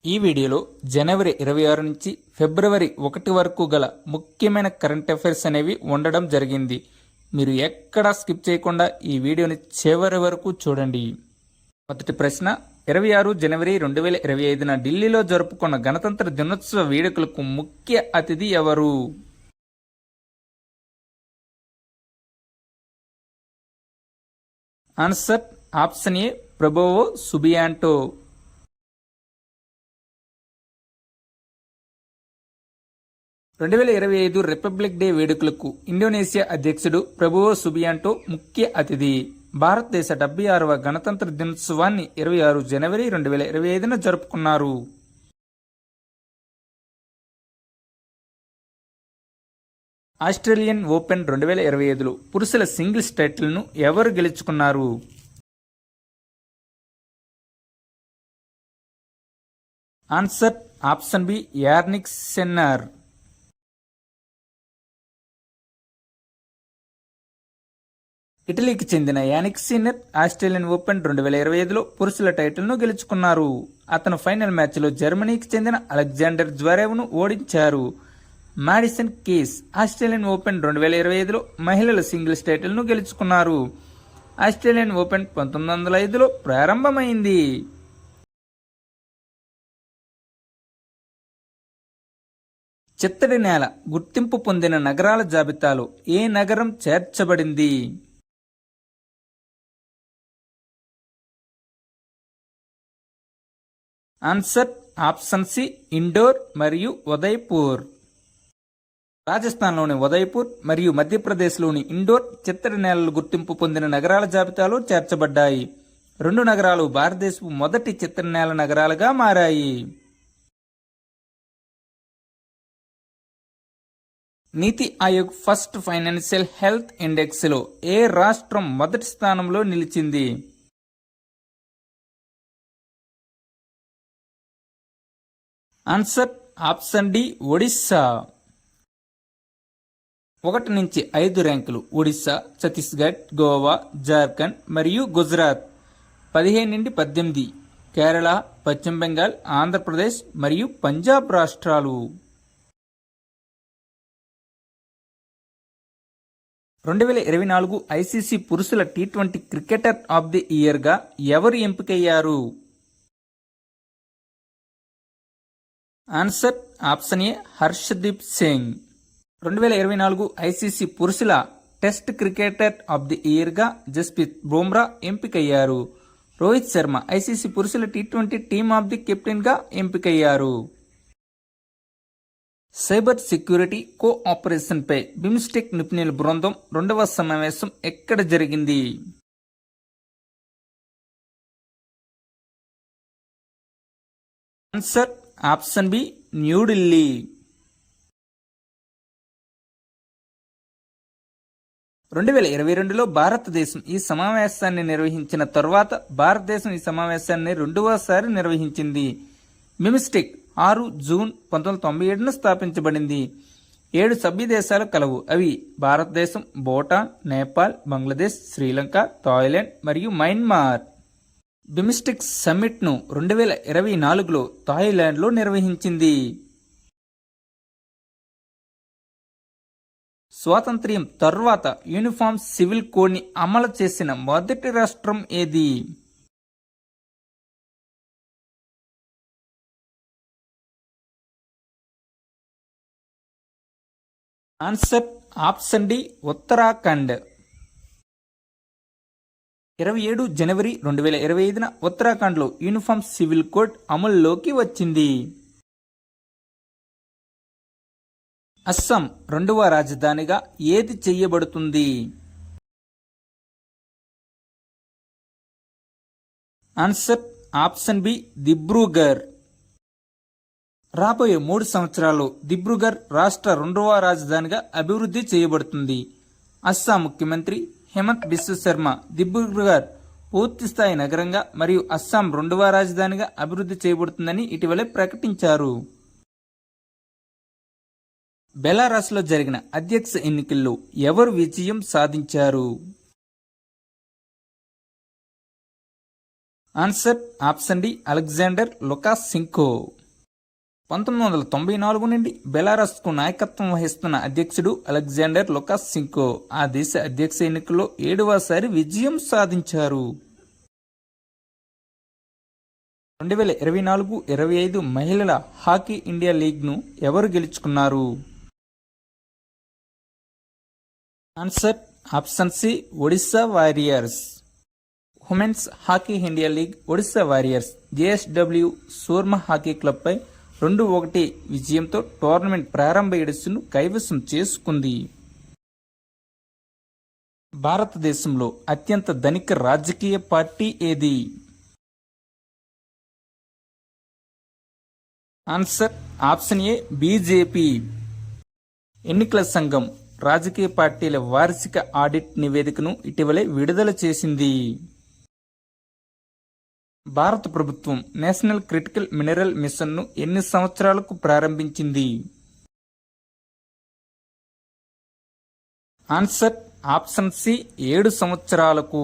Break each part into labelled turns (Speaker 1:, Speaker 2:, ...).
Speaker 1: ఈ వీడియోలో జనవరి 26 నుంచి ఫిబ్రవరి 1 వరకు గల ముఖ్యమైన కరెంట్ అఫైర్స్ అనేవి ఉండడం జరిగింది. మీరు ఎక్కడా స్కిప్ చేయకుండా ఈ వీడియోని చివరి వరకు చూడండి. మొదటి ప్రశ్న, 26 జనవరి 2025న ఢిల్లీలో జరుపుకున్న గణతంత్ర దినోత్సవ వేడుకలకు ముఖ్య అతిథి ఎవరు? ఆన్సర్ ఆప్షన్ ఏ ప్రభువో సుబియాంటో. 2025 రిపబ్లిక్ డే వేడుకలకు ఇండోనేషియా అధ్యక్షుడు ప్రభువో సుబియాంటో ముఖ్య అతిథి. భారతదేశ 76వ గణతంత్ర దినోత్సవాన్ని 26 జనవరి 2025న జరుపుకున్నారు. ఆస్ట్రేలియన్ ఓపెన్ 2025లో పురుషుల సింగిల్స్ టైటిల్ను ఎవరు గెలుచుకున్నారు? Answer option B Jannik Sinner. ఇటలీకి చెందిన యానిక్ సిన్నర్ ఆస్ట్రేలియన్ ఓపెన్ 2025లో పురుషుల టైటిల్ను గెలుచుకున్నారు. అతను ఫైనల్ మ్యాచ్లో జర్మనీకి చెందిన అలెగ్జాండర్ జ్వరేవ్ను ఓడించారు. మాడిసన్ కీస్ ఆస్ట్రేలియన్ ఓపెన్ 2025లో మహిళల సింగిల్స్ టైటిల్ను గెలుచుకున్నారు. ఆస్ట్రేలియన్ ఓపెన్ 1905లో ప్రారంభమైంది. చిత్తడి నేల గుర్తింపు పొందిన నగరాల జాబితాలో ఏ నగరం చేర్చబడింది? ఆన్సర్ ఆప్షన్ సి ఇండోర్ మరియు ఉదయ్పూర్. రాజస్థాన్లోని ఉదయ్పూర్ మరియు మధ్యప్రదేశ్లోని ఇండోర్ చిత్తడి నేలలు గుర్తింపు పొందిన నగరాల జాబితాలో చేర్చబడ్డాయి. రెండు నగరాలు భారతదేశపు మొదటి చిత్తడి నేల నగరాలుగా మారాయి. నీతి ఆయోగ్ ఫస్ట్ ఫైనాన్షియల్ హెల్త్ ఇండెక్స్లో ఏ రాష్ట్రం మొదటి స్థానంలో నిలిచింది? Answer option D Odisha. 1 నుంచి 5 ర్యాంకులు ఒడిస్సా, ఛత్తీస్గఢ్, గోవా, జార్ఖండ్ మరియు గుజరాత్. 15 నుండి 18 కేరళ, పశ్చిమ బెంగాల్, ఆంధ్రప్రదేశ్ మరియు పంజాబ్ రాష్ట్రాలు. 2024 ఐసీసీ పురుషుల T20 క్రికెటర్ ఆఫ్ ది ఇయర్గా ఎవరు ఎంపికయ్యారు? Answer option A Harshdeep Singh. 2024 ICC పురుషుల టెస్ట్ క్రికెటర్ ఆఫ్ ది ఇయర్గా జస్ప్రీత్ బుమ్రా ఎంపికయ్యారు. రోహిత్ శర్మ ఐసీసీ పురుషుల T20 టీమ్ ఆఫ్ ది కెప్టెన్గా ఎంపికయ్యారు. సైబర్ సెక్యూరిటీ కోఆపరేషన్పై బిమ్స్టెక్ నిపుణుల బృందం 2వ సమావేశం ఎక్కడ జరిగింది? Answer option B New Delhi. 2022లో భారతదేశం ఈ సమావేశాన్ని నిర్వహించిన తరువాత భారతదేశం ఈ సమావేశాన్ని 2వసారి నిర్వహించింది. బిమ్స్టెక్ 6 జూన్ 1997న స్థాపించబడింది. 7 సభ్య దేశాలు కలవు. అవి భారతదేశం, భూటాన్, నేపాల్, బంగ్లాదేశ్, శ్రీలంక, థాయిలాండ్ మరియు మయన్మార్. బిమ్స్టెక్ సమ్మిట్ను 2024లో థాయిలాండ్లో నిర్వహించింది. స్వాతంత్ర్యం తర్వాత యూనిఫామ్ సివిల్ కోడ్ని అమలు చేసిన మొదటి రాష్ట్రం ఏది? Answer option D Uttarakhand. 27 జనవరి 2025న ఉత్తరాఖండ్లో యూనిఫామ్ సివిల్ కోడ్ అమల్లోకి వచ్చింది. అస్సాం 2వ రాజధానిగా ఏది చేయబడుతుంది? Answer option B Dibrugarh. రాబోయే 3 సంవత్సరాల్లో దిబ్రూగర్ రాష్ట్ర 2వ రాజధానిగా అభివృద్ధి చేయబడుతుంది. అస్సాం ముఖ్యమంత్రి హేమంత్ బిశ్వ శర్మ దిబ్రూగర్ పూర్తిస్థాయి నగరంగా మరియు అస్సాం 2వ రాజధానిగా అభివృద్ధి చేయబడుతుందని ఇటీవలే ప్రకటించారు. బెలారస్లో జరిగిన అధ్యక్ష ఎన్నికల్లో ఎవరు విజయం సాధించారు? Answer option D Alexander Lukashenko. 1994 నుండి బెలారస్కు నాయకత్వం వహిస్తున్న అధ్యక్షుడు అలెగ్జాండర్ లుకాషెంకో ఆ దేశ అధ్యక్ష ఎన్నికల్లో 7వసారి విజయం సాధించారు. 2024-25 మహిళల హాకీ ఇండియా లీగ్ను ఎవరు గెలుచుకున్నారు? Answer option C Odisha warriors. Women's hockey India league Odisha warriors JSW Soorma hockey క్లబ్పై 2-1 విజయంతో టోర్నమెంట్ ప్రారంభ ఎడుసును కైవసం చేసుకుంది. భారతదేశంలో అత్యంత ధనిక రాజకీయ పార్టీ ఏది? ఆన్సర్ ఆప్షన్ ఏ బీజేపీ. ఎన్నికల సంఘం రాజకీయ పార్టీల వార్షిక ఆడిట్ నివేదికను ఇటీవలే విడుదల చేసింది. భారత ప్రభుత్వం నేషనల్ క్రిటికల్ మినరల్ మిషన్ను ఎన్ని సంవత్సరాలకు ప్రారంభించింది? ఆన్సర్ ఆప్షన్ సి 7 సంవత్సరాలకు.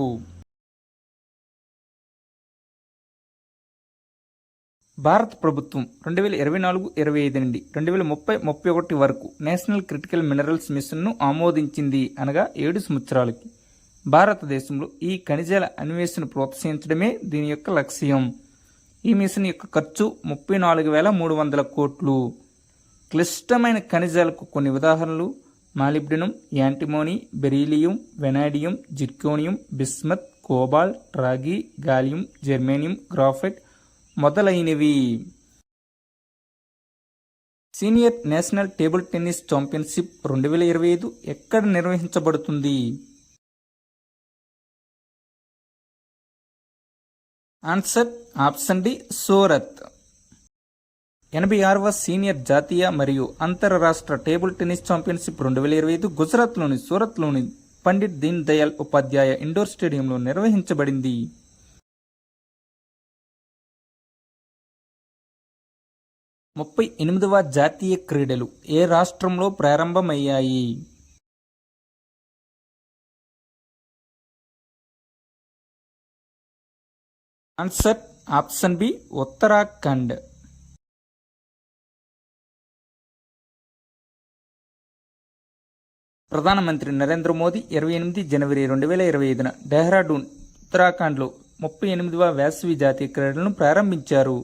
Speaker 1: భారత ప్రభుత్వం 2024-25 నుండి 2030-31 వరకు నేషనల్ క్రిటికల్ మినరల్స్ మిషన్ను ఆమోదించింది. అనగా 7 సంవత్సరాలకి. భారతదేశంలో ఈ ఖనిజాల అన్వేషణ ప్రోత్సహించడమే దీని యొక్క లక్ష్యం. ఈ మిషన్ యొక్క ఖర్చు 34,300 కోట్లు. క్లిష్టమైన ఖనిజాలకు కొన్ని ఉదాహరణలు molybdenum, antimony, beryllium, vanadium, zirconium, bismuth, cobalt, రాగి, గాలియం, జెర్మేనియం, గ్రాఫైట్ మొదలైనవి. Senior national table tennis championship 2025 ఎక్కడ నిర్వహించబడుతుంది? Answer option D Surat. 86వ సీనియర్ జాతీయ మరియు అంతర్రాష్ట్ర టేబుల్ టెన్నిస్ ఛాంపియన్షిప్ 2025 గుజరాత్లోని సూరత్లోని పండిట్ దీన్ దయాళ్ ఉపాధ్యాయ ఇండోర్ స్టేడియంలో నిర్వహించబడింది. 38వ జాతీయ క్రీడలు ఏ రాష్ట్రంలో ప్రారంభమయ్యాయి? Answer option B Uttarakhand. ప్రధానమంత్రి నరేంద్ర మోదీ 28 జనవరి 2025న డెహ్రాడూన్ ఉత్తరాఖండ్లో 38వ వేసవి జాతీయ క్రీడలను ప్రారంభించారు.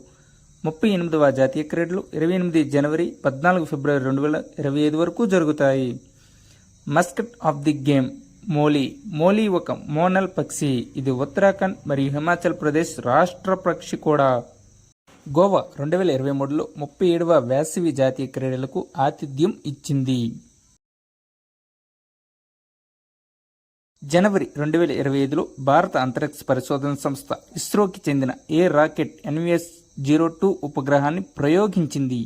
Speaker 1: 38వ జాతీయ క్రీడలు 28 జనవరి 14 ఫిబ్రవరి 2025 వరకు జరుగుతాయి. Mascot of the game Mauli. Mauli ఒక మోనల్ పక్షి. ఇది ఉత్తరాఖండ్ మరియు హిమాచల్ ప్రదేశ్ రాష్ట్ర పక్షి కూడా. గోవా 2023లో 37వ వేసవి జాతీయ క్రీడలకు ఆతిథ్యం ఇచ్చింది. జనవరి 2025లో భారత అంతరిక్ష పరిశోధన సంస్థ ఇస్రోకి చెందిన ఏ రాకెట్ NVS-02 ఉపగ్రహాన్ని ప్రయోగించింది?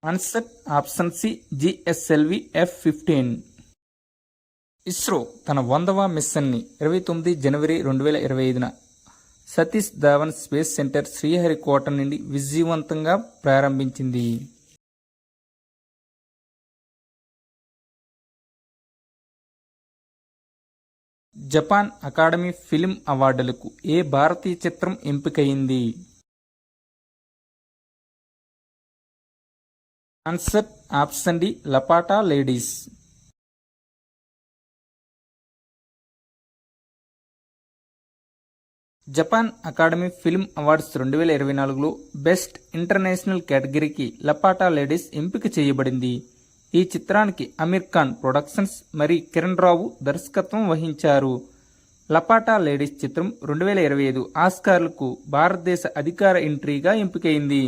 Speaker 1: Answer option C GSLV F-15. ISRO తన 100వ మిషన్ని 29 జనవరి 2025న సతీష్ ధావన్ స్పేస్ సెంటర్ శ్రీహరికోట నుండి విజయవంతంగా ప్రారంభించింది. జపాన్ అకాడమీ ఫిల్మ్ అవార్డులకు ఏ భారతీయ చిత్రం ఎంపికైంది? Answer option D Laapataa ladies. Japan academy film awards 2024లో బెస్ట్ ఇంటర్నేషనల్ కేటగిరీకి లపాటా లేడీస్ ఎంపిక చేయబడింది. ఈ చిత్రానికి అమీర్ ఖాన్ ప్రొడక్షన్స్ మరియు కిరణ్ రావు దర్శకత్వం వహించారు. లపాటా లేడీస్ చిత్రం 2025 ఆస్కార్లకు భారతదేశ అధికార ఎంట్రీగా ఎంపికైంది.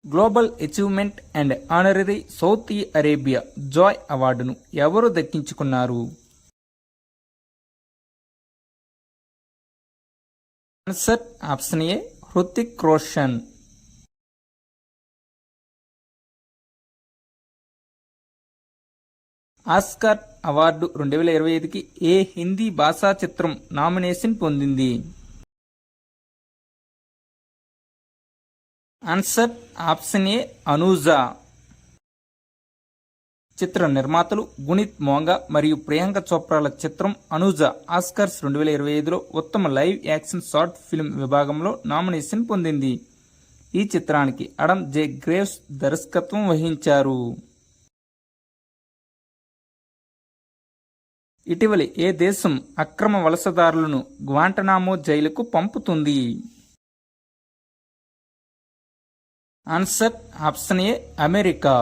Speaker 1: Global achievement and honorary south Arabia joy అవార్డును ఎవరు దక్కించుకున్నారు? Answer option A Hrithik Roshan. Oscar award 2025కి ఏ హిందీ భాషా చిత్రం నామినేషన్ పొందింది? ఆన్సర్ ఆప్షన్ ఏ అనూజా. చిత్ర నిర్మాతలు గునీత్ మోంగా మరియు ప్రియాంక చోప్రాల చిత్రం అనుజ ఆస్కార్స్ 2025లో ఉత్తమ లైవ్ యాక్షన్ షార్ట్ ఫిల్మ్ విభాగంలో నామినేషన్ పొందింది. ఈ చిత్రానికి అడమ్ జే గ్రేవ్స్ దర్శకత్వం వహించారు. ఇటీవలి ఏ దేశం అక్రమ వలసదారులను గ్వాంటనామో జైలుకు పంపుతుంది? Answer option A America.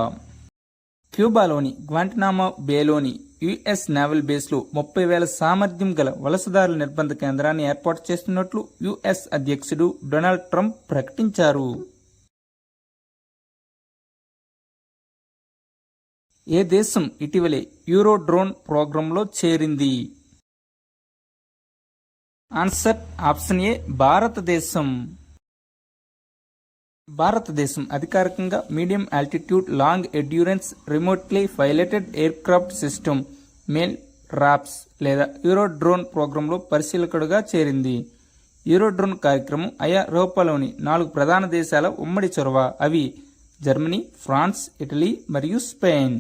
Speaker 1: క్యూబాలోని గ్వాంటనామో బేలోని యుఎస్ నేవల్ బేస్లో 30,000 సామర్థ్యం గల వలసదారుల నిర్బంధ కేంద్రాన్ని ఏర్పాటు చేస్తున్నట్లు యుఎస్ అధ్యక్షుడు డొనాల్డ్ ట్రంప్ ప్రకటించారు. ఏ దేశం ఇటీవలే యూరో డ్రోన్ ప్రోగ్రాంలో చేరింది? ఆన్సర్ ఆప్షన్ ఏ భారతదేశం. భారతదేశం అధికారికంగా medium altitude long endurance remotely piloted aircraft system MALE RPAS లేదా యూరో డ్రోన్ ప్రోగ్రాంలో పరిశీలకుడుగా చేరింది. యూరో డ్రోన్ కార్యక్రమం ఐరోపాలోని 4 ప్రధాన దేశాల ఉమ్మడి చొరవ. అవి జర్మనీ, ఫ్రాన్స్, ఇటలీ మరియు స్పెయిన్.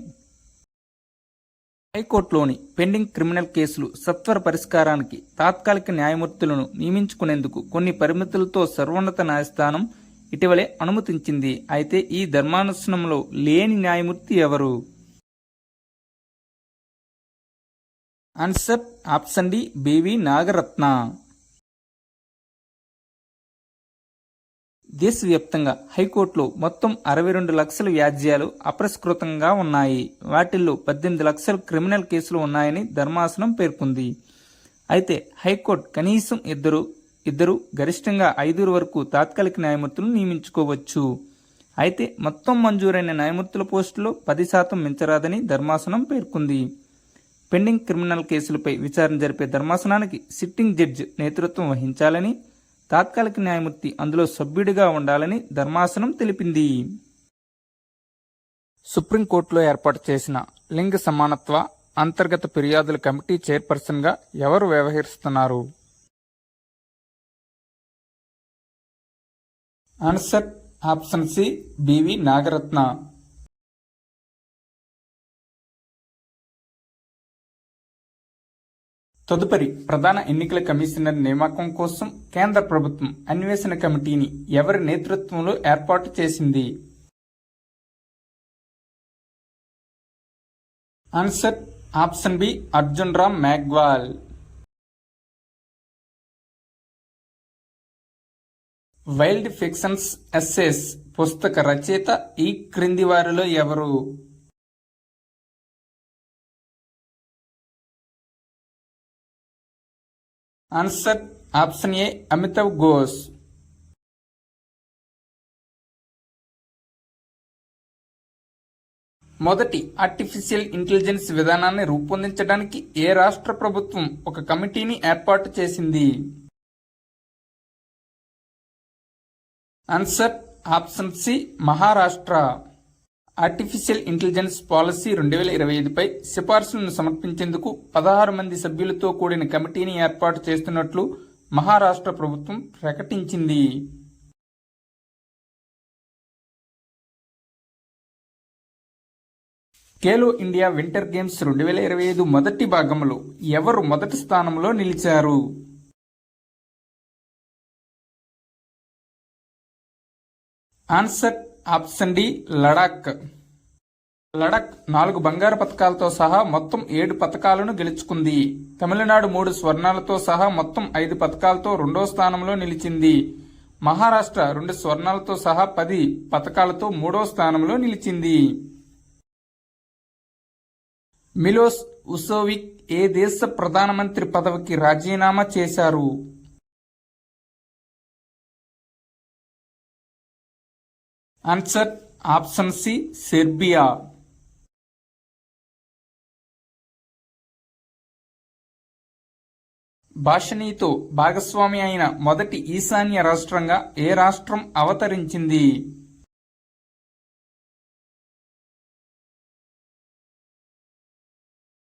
Speaker 1: హైకోర్టులోని పెండింగ్ క్రిమినల్ కేసులు సత్వర పరిష్కారానికి తాత్కాలిక న్యాయమూర్తులను నియమించుకునేందుకు కొన్ని పరిమితులతో సర్వోన్నత న్యాయస్థానం ఇటీవలే అనుమతించింది. అయితే ఈ ధర్మాసనంలో లేని న్యాయమూర్తి ఎవరు? Answer option D B V Nagarathna. దేశవ్యాప్తంగా హైకోర్టులో మొత్తం 62 లక్షల వ్యాజ్యాలు అపరిష్కృతంగా ఉన్నాయి. వాటిల్లో 18 లక్షల క్రిమినల్ కేసులు ఉన్నాయని ధర్మాసనం పేర్కొంది. అయితే హైకోర్టు కనీసం ఇద్దరు గరిష్టంగా 5 వరకు తాత్కాలిక న్యాయమూర్తులను నియమించుకోవచ్చు. అయితే మొత్తం మంజూరైన న్యాయమూర్తుల పోస్టులో 10% మించరాదని ధర్మాసనం పేర్కొంది. పెండింగ్ క్రిమినల్ కేసులపై విచారణ జరిపే ధర్మాసనానికి సిట్టింగ్ జడ్జి నేతృత్వం వహించాలని, తాత్కాలిక న్యాయమూర్తి అందులో సభ్యుడిగా ఉండాలని ధర్మాసనం తెలిపింది. సుప్రీంకోర్టులో ఏర్పాటు చేసిన లింగ సమానత్వ అంతర్గత ఫిర్యాదుల కమిటీ చైర్పర్సన్గా ఎవరు వ్యవహరిస్తున్నారు? Answer option C B V Nagarathna. తదుపరి ప్రధాన ఎన్నికల కమిషనర్ నియామకం కోసం కేంద్ర ప్రభుత్వం అన్వేషణ కమిటీని ఎవరి నేతృత్వంలో ఏర్పాటు చేసింది? Answer option B Arjun Ram Meghwal. Wild fictions essays పుస్తక రచయిత ఈ క్రింది వారిలో ఎవరు? Answer option A Amitav Ghosh. మొదటి ఆర్టిఫిషియల్ ఇంటెలిజెన్స్ విధానాన్ని రూపొందించడానికి ఏ రాష్ట్ర ప్రభుత్వం ఒక కమిటీని ఏర్పాటు చేసింది? Answer option C Maharashtra. Artificial intelligence policy 2025పై సిఫార్సులను సమర్పించేందుకు 16 మంది సభ్యులతో కూడిన కమిటీని ఏర్పాటు చేస్తున్నట్లు మహారాష్ట్ర ప్రభుత్వం ప్రకటించింది. ఖేలో ఇండియా వింటర్ గేమ్స్ 2025 మొదటి భాగంలో ఎవరు మొదటి స్థానంలో నిలిచారు? Answer option D Ladakh. Ladakh 4 బంగారు పతకాలతో సహా మొత్తం 7 పతకాలను గెలుచుకుంది. తమిళనాడు 3 స్వర్ణాలతో సహా మొత్తం 5 పతకాలతో రెండో స్థానంలో నిలిచింది. మహారాష్ట్ర 2 స్వర్ణాలతో సహా 10 పతకాలతో మూడో స్థానంలో నిలిచింది. మిలోస్ ఉసోవిక్ ఏ దేశ ప్రధానమంత్రి పదవికి రాజీనామా చేశారు? Answer option C Serbia. భాషణీతో భాగస్వామి అయిన మొదటి ఈశాన్య రాష్ట్రంగా ఏ రాష్ట్రం అవతరించింది?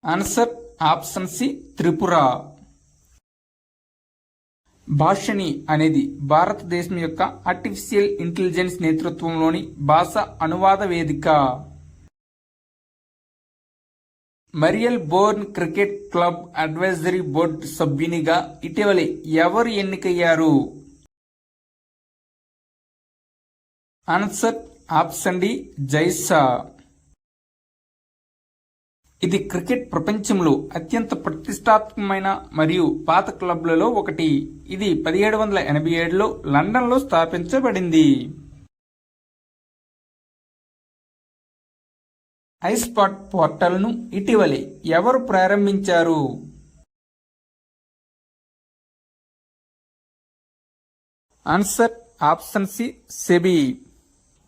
Speaker 1: Answer option C Tripura. Bhashini అనేది భారతదేశం యొక్క ఆర్టిఫిషియల్ ఇంటెలిజెన్స్ నేతృత్వంలోని భాష అనువాద వేదిక. Marylebone cricket club advisory board సభ్యునిగా ఇటీవల ఎవరు ఎన్నికయ్యారు? Answer option D Jay Shah. ఇది క్రికెట్ ప్రపంచంలో అత్యంత ప్రతిష్టాత్మకమైన మరియు పాత క్లబ్లలో ఒకటి. ఇది 1787లో లండన్లో స్థాపించబడింది. ఐస్పాట్ పోర్టల్ను ఇటీవలే ఎవరు ప్రారంభించారు? Answer option C SEBI.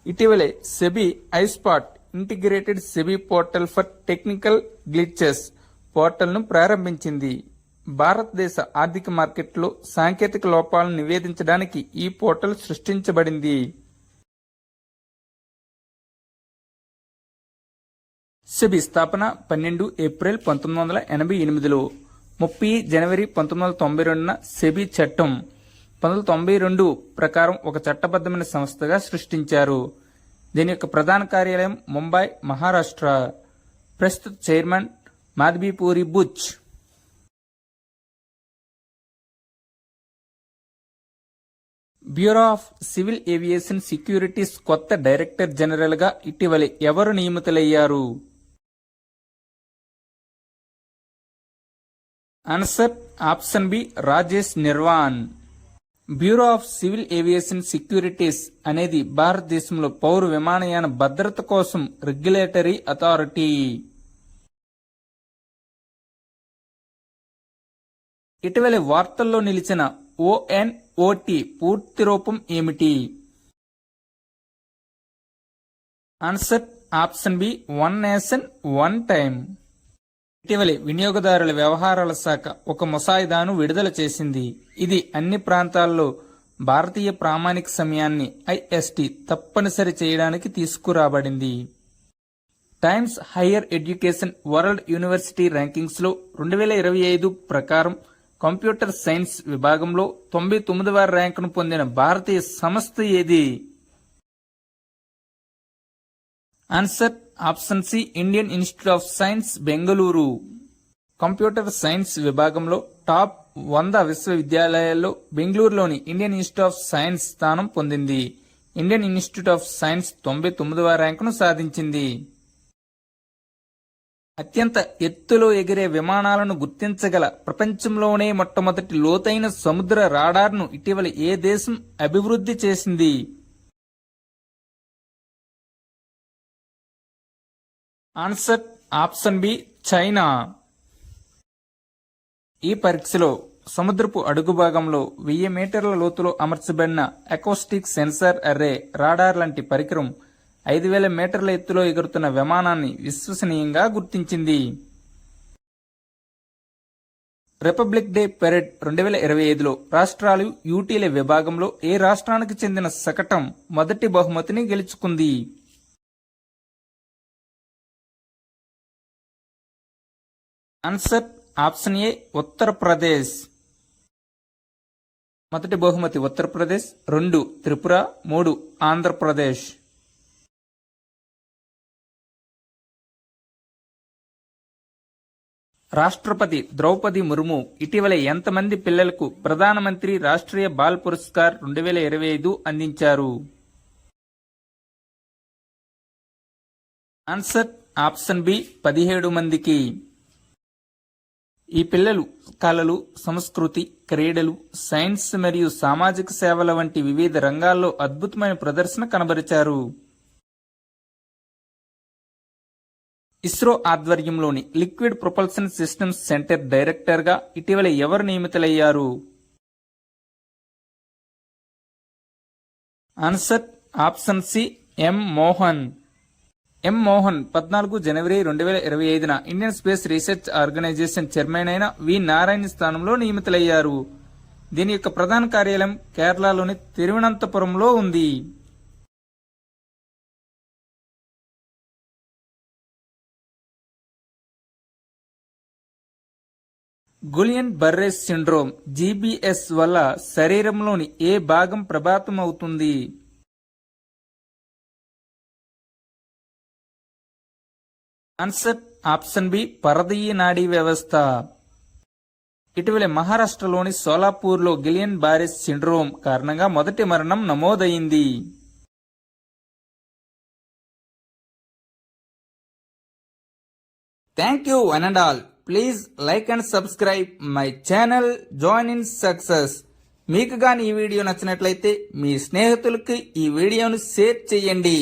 Speaker 1: ఇటీవలే SEBI iSPOT integrated SEBI portal for technical glitches పోర్టల్ను ప్రారంభించింది. భారతదేశ ఆర్థిక మార్కెట్లో సాంకేతిక లోపాలను నివేదించడానికి ఈ పోర్టల్ సృష్టించబడింది. సెబీ స్థాపన 12 ఏప్రిల్ 1988లో, 30 జనవరి 1992న సెబీ చట్టం 1992 ప్రకారం ఒక చట్టబద్ధమైన సంస్థగా సృష్టించారు. దీని యొక్క ప్రధాన కార్యాలయం ముంబై, మహారాష్ట్ర. ప్రస్తుత chairman Madhabi Puri Buch. Bureau of civil aviation securities కొత్త డైరెక్టర్ జనరల్ గా ఇటీవల ఎవరు నియమితులయ్యారు? Answer option B Rajesh Nirwan. Bureau of civil aviation securities అనేది భారతదేశంలో పౌర విమానయాన భద్రత కోసం రెగ్యులేటరీ అథారిటీ. ఇటీవల వార్తల్లో నిలిచిన ONOT పూర్తి రూపం ఏమిటి? Answer option B one nation one time. ఇటీవలే వినియోగదారుల వ్యవహారాల శాఖ ఒక ముసాయిదాను విడుదల చేసింది. ఇది అన్ని ప్రాంతాల్లో భారతీయ ప్రామాణిక సమయాన్ని IST తప్పనిసరి చేయడానికి తీసుకురాబడింది. Times higher education world university rankings లో 2025 ప్రకారం కంప్యూటర్ సైన్స్ విభాగంలో 99వ ర్యాంకును పొందిన భారతీయ సంస్థ ఏది? Answer option C Indian Institute of Science Bengaluru. Computer science విభాగంలో టాప్ 100 విశ్వవిద్యాలయాల్లో బెంగళూరులోని ఇండియన్ ఇన్స్టిట్యూట్ ఆఫ్ సైన్స్ స్థానం పొందింది. ఇండియన్ ఇన్స్టిట్యూట్ ఆఫ్ సైన్స్ 99వ ర్యాంకును సాధించింది. అత్యంత ఎత్తులో ఎగిరే విమానాలను గుర్తించగల ప్రపంచంలోనే మొట్టమొదటి లోతైన సముద్ర రాడార్ను ఇటీవల ఏ దేశం అభివృద్ధి చేసింది? Answer option B China. ఈ పరీక్షలో సముద్రపు అడుగు భాగంలో 1000 మీటర్ల లోతులో అమర్చబడిన అకోస్టిక్ సెన్సార్ అర్రే రాడార్ లాంటి పరికరం 5000 మీటర్ల ఎత్తులో ఎగురుతున్న విమానాన్ని విశ్వసనీయంగా గుర్తించింది. రిపబ్లిక్ డే పెరేడ్ 2025లో రాష్ట్రాలు యూటీల విభాగంలో ఏ రాష్ట్రానికి చెందిన శకటం మొదటి బహుమతిని గెలుచుకుంది? ఆన్సర్ ఆప్షన్ ఏ ఉత్తరప్రదేశ్. మొదటి బహుమతి ఉత్తరప్రదేశ్, 2 త్రిపుర, 3 ఆంధ్రప్రదేశ్. రాష్ట్రపతి ద్రౌపది ముర్ము ఇటీవల ఎంతమంది పిల్లలకు ప్రధానమంత్రి రాష్ట్రీయ బాల్ పురస్కార్ 2025 అందించారు? ఆన్సర్ ఆప్షన్ బి 17 మందికి. ఈ పిల్లలు కళలు, సంస్కృతి, క్రీడలు, సైన్స్ మరియు సామాజిక సేవల వంటి వివిధ రంగాల్లో అద్భుతమైన ప్రదర్శన కనబరిచారు. ఇస్రో ఆధ్వర్యంలోని liquid propulsion systems centre director గా ఇటీవల ఎవరు నియమితులయ్యారు? Answer option C M Mohan. M Mohan 14 జనవరి 2025న Indian space research organisation chairman అయిన వి నారాయణ స్థానంలో నియమితులయ్యారు. దీని యొక్క ప్రధాన కార్యాలయం కేరళలోని తిరువనంతపురంలో ఉంది. గులియన్ బర్రే సిండ్రోమ్ GBS వల్ల శరీరంలోని ఏ భాగం ప్రభావితమవుతుంది? ఆన్సర్ ఆప్షన్ బి పరదీయ నాడీ వ్యవస్థ. ఇటీవల మహారాష్ట్రలోని సోలాపూర్లో గిలియన్ బారెస్ సిండ్రోమ్ కారణంగా మొదటి మరణం నమోదైంది. Thank you one and all. Please like and subscribe my channel join in success. మీకు గాని ఈ వీడియో నచ్చినట్లయితే మీ స్నేహితులకి ఈ వీడియోను షేర్ చేయండి.